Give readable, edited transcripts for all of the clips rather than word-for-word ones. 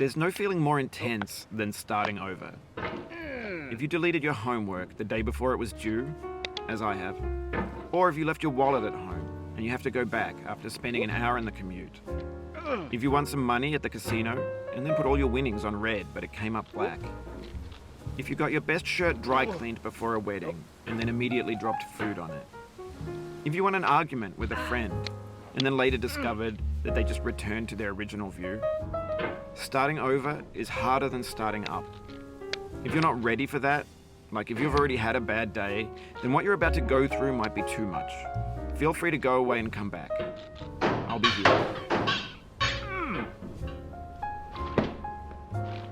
There's no feeling more intense than starting over. If you deleted your homework the day before it was due, as I have, or if you left your wallet at home and you have to go back after spending an hour in the commute. If you won some money at the casino and then put all your winnings on red but it came up black. If you got your best shirt dry cleaned before a wedding and then immediately dropped food on it. If you won an argument with a friend and then later discovered that they just returned to their original view. Starting over is harder than starting up. If you're not ready for that, like if you've already had a bad day, then what you're about to go through might be too much. Feel free to go away and come back. I'll be here.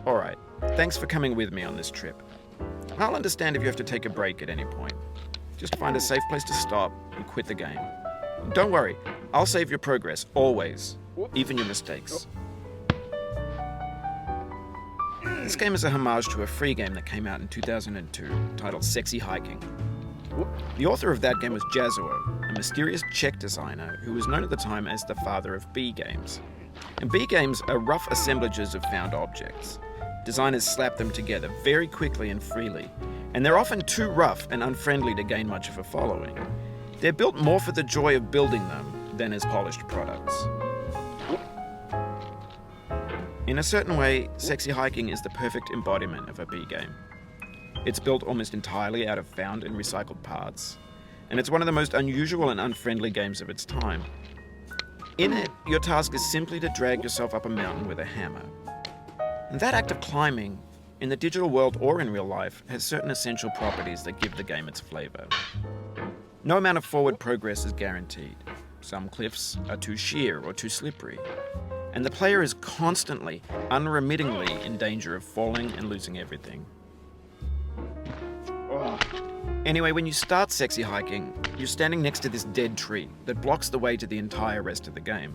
Alright, thanks for coming with me on this trip. I'll understand if you have to take a break at any point. Just find a safe place to stop and quit the game. Don't worry, I'll save your progress, always, even your mistakes. This game is a homage to a free game that came out in 2002, titled Sexy Hiking. The author of that game was Youareasmellyduck, a mysterious Czech designer who was known at the time as the father of B games. And B games are rough assemblages of found objects. Designers slap them together very quickly and freely, and they're often too rough and unfriendly to gain much of a following. They're built more for the joy of building them than as polished products. In a certain way, Sexy Hiking is the perfect embodiment of a B game. It's built almost entirely out of found and recycled parts, and it's one of the most unusual and unfriendly games of its time. In it, your task is simply to drag yourself up a mountain with a hammer. And that act of climbing, in the digital world or in real life, has certain essential properties that give the game its flavor. No amount of forward progress is guaranteed. Some cliffs are too sheer or too slippery, and the player is constantly, unremittingly in danger of falling and losing everything. Anyway, when you start Sexy Hiking, you're standing next to this dead tree that blocks the way to the entire rest of the game.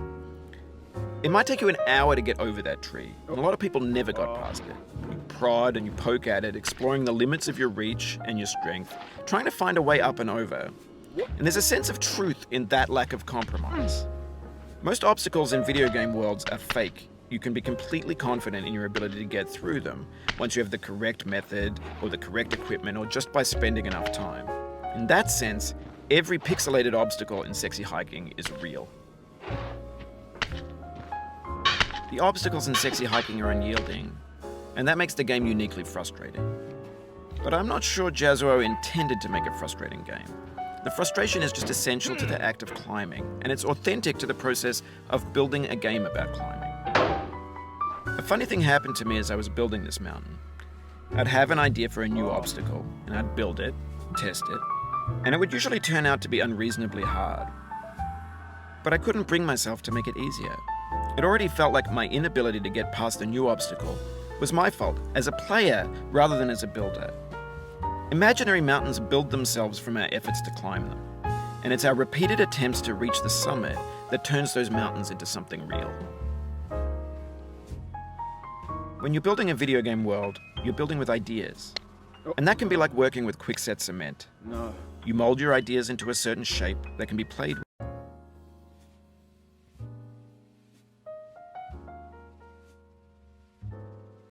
It might take you an hour to get over that tree, and a lot of people never got past it. You prod and you poke at it, exploring the limits of your reach and your strength, trying to find a way up and over. And there's a sense of truth in that lack of compromise. Most obstacles in video game worlds are fake. You can be completely confident in your ability to get through them once you have the correct method or the correct equipment or just by spending enough time. In that sense, every pixelated obstacle in Sexy Hiking is real. The obstacles in Sexy Hiking are unyielding, and that makes the game uniquely frustrating. But I'm not sure Youareasmellyduck intended to make a frustrating game. The frustration is just essential to the act of climbing, and it's authentic to the process of building a game about climbing. A funny thing happened to me as I was building this mountain. I'd have an idea for a new obstacle, and I'd build it, test it, and it would usually turn out to be unreasonably hard. But I couldn't bring myself to make it easier. It already felt like my inability to get past the new obstacle was my fault as a player rather than as a builder. Imaginary mountains build themselves from our efforts to climb them, and it's our repeated attempts to reach the summit that turns those mountains into something real. When you're building a video game world, you're building with ideas. And that can be like working with quickset cement. You mold your ideas into a certain shape that can be played with.